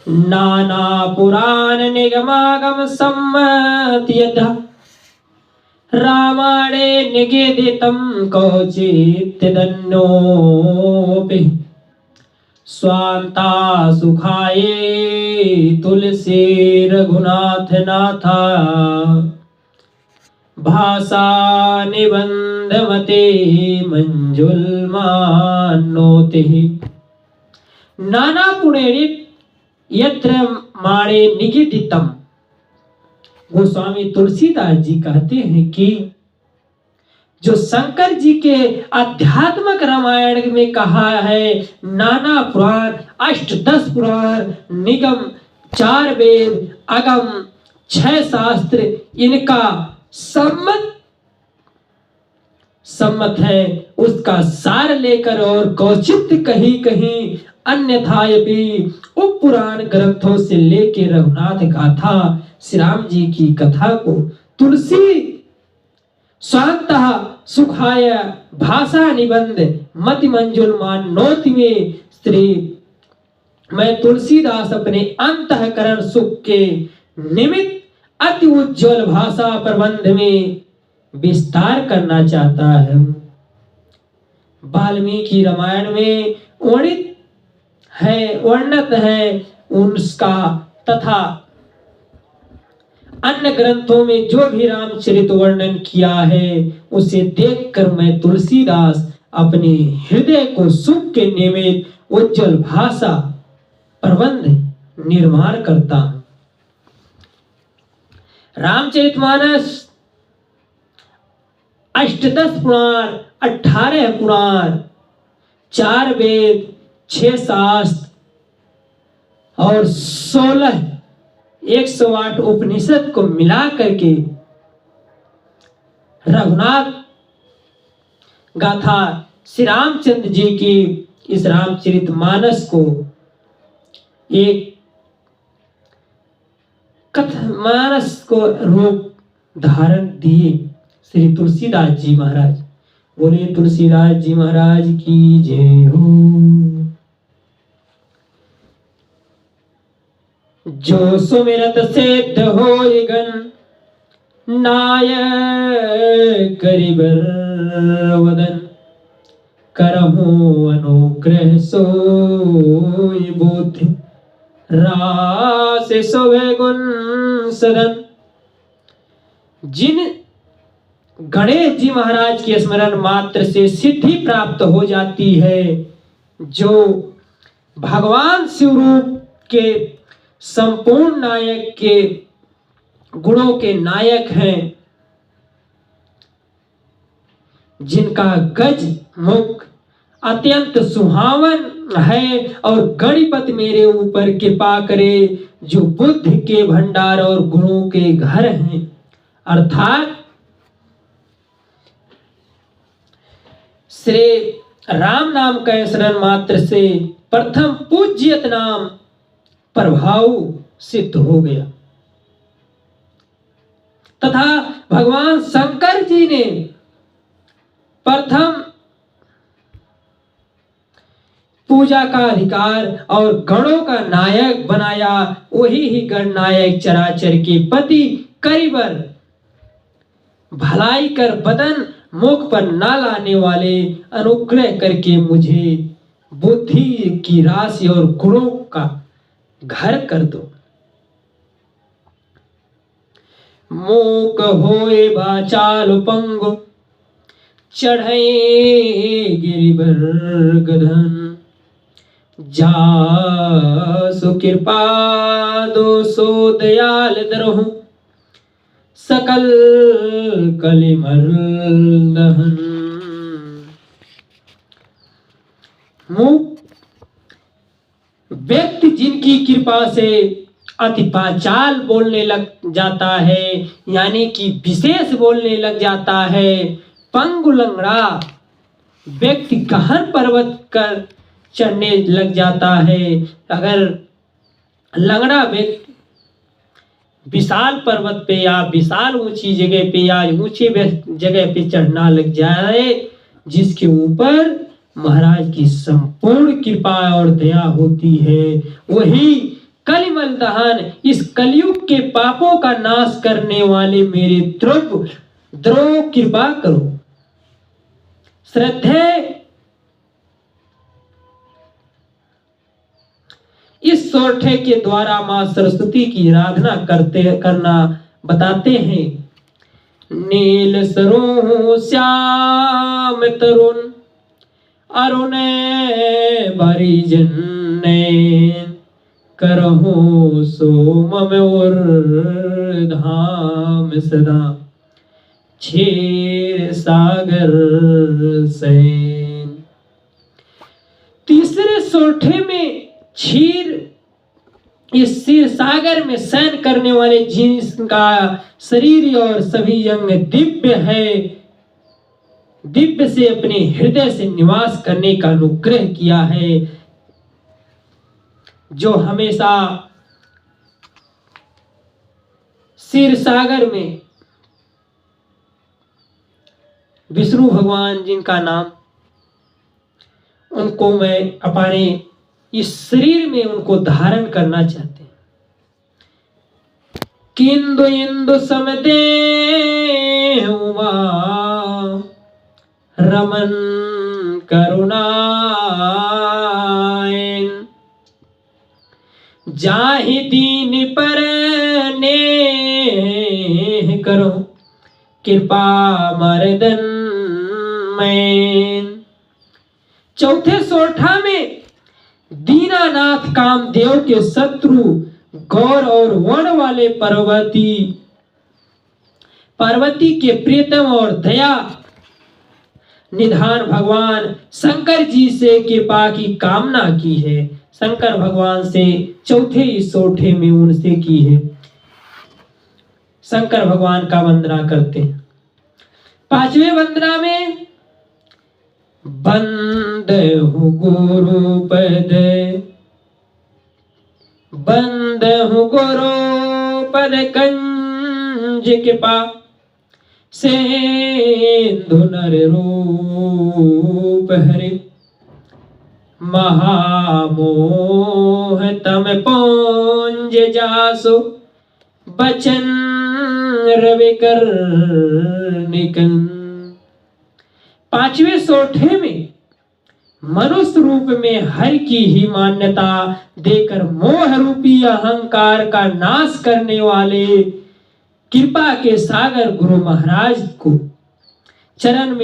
नाना पुराण निगमागम सम्मत्यतः रामायणे निगदितं कौचित्यदन्योऽपि स्वान्ता सुखाये तुलसी रघुनाथ नाथा भाषा निबंधमते मंजुलमानोति नाना पुणेरित यत्र माणे निगदितम। गोस्वामी तुलसीदास जी कहते हैं कि जो शंकर जी के आध्यात्मिक रामायण में कहा है, नाना पुराण, अष्ट 10 पुराण, निगम 4 वेद, अगम 6 शास्त्र, इनका सम्मत है, उसका सार लेकर और कौचित्य कहीं कहीं अन्यथायपि उप पुराण ग्रंथों से लेके रघुनाथ गाथा श्री राम जी की कथा को तुलसी स्वांतः सुखाय भाषा निबंध मति मंजुल मानोति में स्त्री मैं तुलसीदास अपने अंतःकरण सुख के निमित्त अति उज्जवल भाषा प्रबंध में विस्तार करना चाहता है। वाल्मीकि रामायण में वर्णित है उसका, तथा अन्य ग्रंथों में जो भी रामचरित वर्णन किया है उसे देखकर मैं तुलसीदास अपने हृदय को सुख के निमित्त उज्जवल भाषा प्रबंध निर्माण करता हूं। रामचरितमानस अष्टदश पुराण, 18 पुराण, 4 वेद, 6 शास्त्र और 108 उपनिषद को मिला करके रघुनाथ गाथा श्री रामचंद्र जी की इस रामचरितमानस को एक कथामानस को रूप धारण दिए श्री तुलसीदास जी महाराज। बोले तुलसीदास जी महाराज की जय हो। जो सुमिरत सिद्ध होय गन नायक करिबर वदन करहु अनुग्रह सोय बुद्धि रास सोवे गुण सदन। जिन गणेश जी महाराज के स्मरण मात्र से सिद्धि प्राप्त हो जाती है, जो भगवान शिवरूप के संपूर्ण नायक के गुणों के नायक हैं, जिनका गज मुख अत्यंत सुहावन है और गणपति मेरे ऊपर कृपा करे, जो बुद्धि के भंडार और गुणों के घर हैं, अर्थात श्री राम नाम का स्मरण मात्र से प्रथम पूज्यत नाम प्रभाव सिद्ध हो गया, तथा भगवान शंकर जी ने प्रथम पूजा का अधिकार और गणों का नायक बनाया। वही ही गण नायक चराचर के पति करिबर भलाई कर बदन मुख पर ना लाने वाले अनुग्रह करके मुझे बुद्धि की राशि और गुणों का घर कर दो। मूक होए बाचाल पंगु चढ़े गिरिवर गधन, जासु कृपा दोसो दयाल दरहु सकल कलिमल दहन। व्यक्ति जिनकी कृपा से अति पाचाल बोलने लग जाता है, यानी कि विशेष बोलने लग जाता है, पंगु लंगड़ा व्यक्ति गहन पर्वत कर चढ़ने लग जाता है। अगर लंगड़ा व्यक्ति विशाल पर्वत पे या विशाल ऊंची जगह पे या ऊंची जगह पे चढ़ना लग जाए, जिसके ऊपर महाराज की संपूर्ण कृपा और दया होती है, वही कलिमल दहन, इस कलयुग के पापों का नाश करने वाले मेरे द्रोह कृपा करो। श्रद्धे इस सोरठे के द्वारा मां सरस्वती की आराधना करना बताते हैं। नील सरो श्याम तरुण अरुण बरिजन करहु सोम और धाम सदा क्षीर सागर सैन। तीसरे सोरठे में क्षीर, इस क्षीर सागर में शयन करने वाले जिनका शरीर और सभी अंग दिव्य है, दिव्य से अपने हृदय से निवास करने का अनुग्रह किया है, जो हमेशा क्षीर सागर में विष्णु भगवान जिनका नाम, उनको मैं अपने इस शरीर में उनको धारण करना चाहते हैं। किंदु इंदु समदे रमन करुणायन जाहि दीन पर ने करो कृपा मर्दन में। चौथे सोरठा में दीनानाथ कामदेव के शत्रु गौर और वर्ण वाले पार्वती के प्रियतम और दया निधान भगवान शंकर जी से कृपा की कामना की है। शंकर भगवान से चौथे इस सोरठे में उनसे की है, शंकर भगवान का वंदना करते हैं। पांचवें वंदना में बंद हूँ गुरु पद, बंद हूँ गुरु पद कंज कृपा सेंधु नर रूप हरि महामोह तम पौंज जासो बचन रवि कर निकन। पांचवें सोरठे में मनुष्य रूप में हर की ही मान्यता देकर मोह रूपी अहंकार का नाश करने वाले कृपा के सागर गुरु महाराज को चरण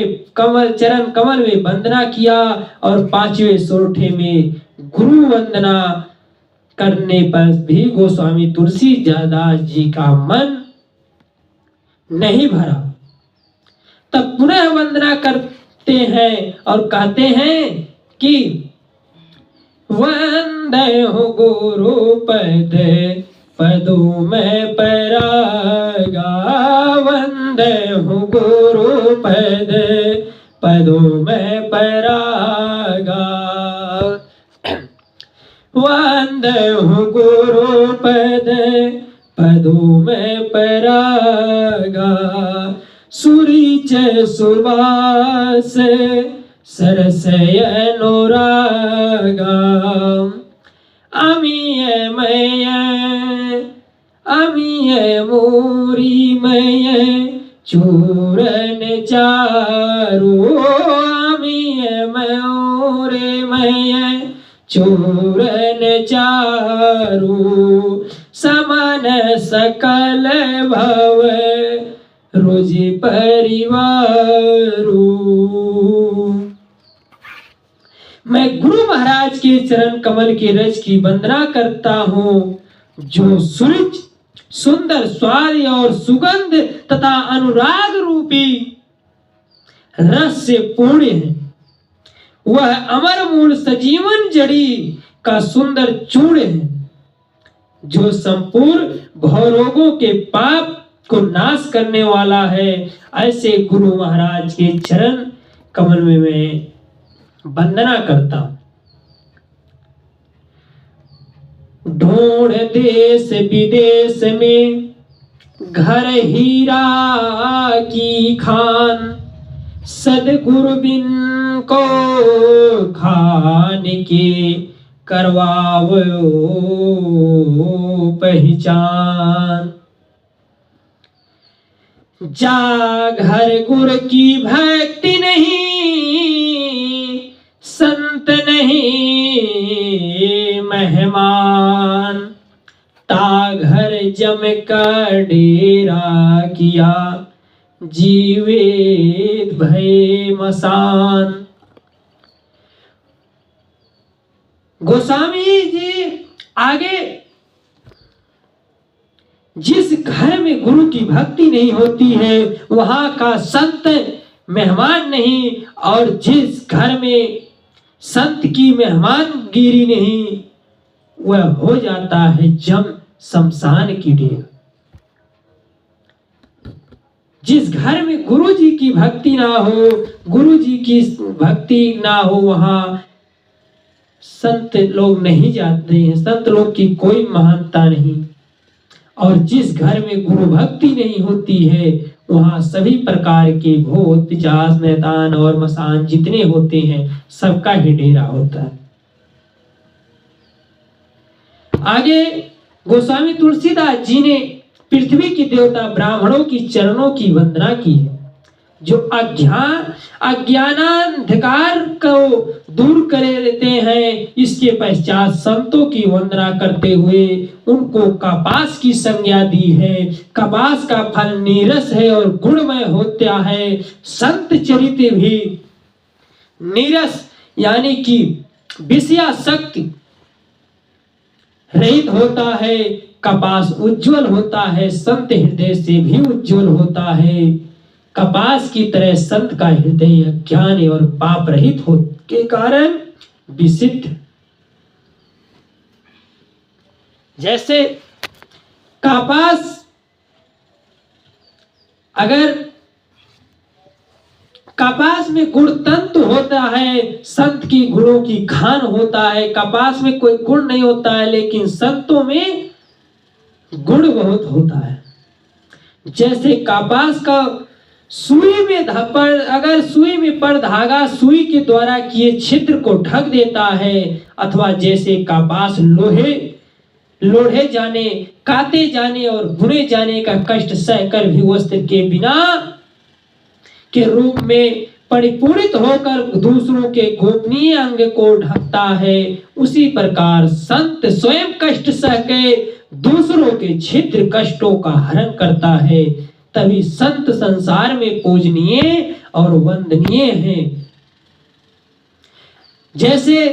कमल में वंदना किया। और पांचवें सोरठे में गुरु वंदना करने पर भी गोस्वामी तुलसीदास जी का मन नहीं भरा, तब पुनः वंदना करते हैं और कहते हैं कि वंदे हो गुरु पद पदो में परागा, वंदे हो गुरु पद पदो में परागा, वंदे हो गुरु पद पदो में परागा। सुरीच सुवास सरसय अनुरागा, अमीय मूरी मय चूरन चारू, अमीय मूरे मय चूरन चारू, समन सकल भव रोजी परिवारू। मैं गुरु महाराज के चरण कमल के रज की वंदना करता हूँ, जो सुरुच सुंदर स्वाद और सुगंध तथा अनुराग रूपी रस से पूर्ण है। वह अमर मूल सजीवन जड़ी का सुंदर चूर्ण है, जो संपूर्ण भवरोगों के पाप को नाश करने वाला है। ऐसे गुरु महाराज के चरण कमल में मैं वंदना करता हूं। ढूंढ देश विदेश में घर हीरा की खान, सदगुरु बिन को खान के करवावो पहचान। जा घर गुर की भक्ति नहीं, संत नहीं मेहमान। ता घर जम का डेरा किया, जीवित भय मसान। गोस्वामी जी आगे, जिस घर में गुरु की भक्ति नहीं होती है वहां का संत मेहमान नहीं, और जिस घर में संत की मेहमानगिरी नहीं वह हो जाता है जम शमशान की ढेर। जिस घर में गुरु जी की भक्ति ना हो, गुरु जी की भक्ति ना हो, वहां संत लोग नहीं जाते हैं, संत लोग की कोई महानता नहीं। और जिस घर में गुरु भक्ति नहीं होती है वहां सभी प्रकार के भूत पिशाच मैदान और मसान जितने होते हैं सबका ही डेरा होता है। आगे गोस्वामी तुलसीदास जी ने पृथ्वी की देवता ब्राह्मणों की चरणों की वंदना की है, जो अज्ञानांधकार को दूर करे लेते हैं। इसके पश्चात संतों की वंदना करते हुए उनको कपास की संज्ञा दी है। कपास का फल नीरस है और गुणमय होता है। संत चरित्र भी नीरस यानी कि विषयासक्ति रहित होता है। कपास उज्जवल होता है, संत हृदय से भी उज्जवल होता है। कपास की तरह संत का हृदय अज्ञान और पाप रहित हो के कारण विसिद्ध। जैसे कपास अगर कपास में गुण तंतु होता है, संत की गुणों की खान होता है। कपास में कोई गुण नहीं होता है लेकिन संतों में गुण बहुत होता है। जैसे कपास का सुई में अगर सुई में पर धागा सुई के द्वारा किए छिद्र को ढक देता है, अथवा जैसे कपास लोढ़े जाने, काटे जाने और बुने जाने का कष्ट सहकर भी वस्त्र के बिना के रूप में परिपूरित होकर दूसरों के गोपनीय अंग को ढकता है, उसी प्रकार संत स्वयं कष्ट सह के दूसरों के छिद्र कष्टों का हरण करता है। तभी संत संसार में पूजनीय और वंदनीय हैं। जैसे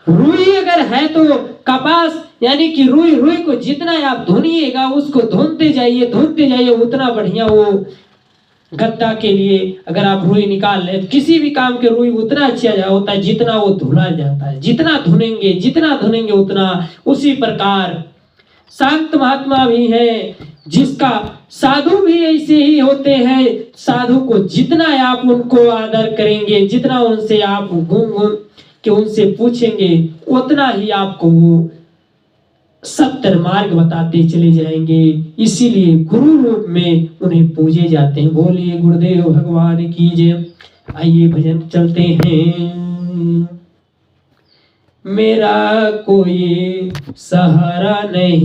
रुई अगर है तो कपास यानी कि रुई को जितना आप धुनिएगा, उसको धुनते जाइए उतना बढ़िया वो गद्दा के लिए अगर आप रुई निकाल ले, किसी भी काम के रुई उतना अच्छा होता है जितना वो धुला जाता है। जितना धुनेंगे उतना। उसी प्रकार संत महात्मा भी है, जिसका साधु भी ऐसे ही होते हैं। साधु को जितना आप उनको आदर करेंगे, जितना उनसे आप घूम के उनसे पूछेंगे, उतना ही आपको वो सत्य मार्ग बताते चले जाएंगे। इसीलिए गुरु रूप में उन्हें पूजे जाते हैं। बोलिए गुरुदेव भगवान की जय। आइए भजन चलते हैं। मेरा कोई सहारा नहीं।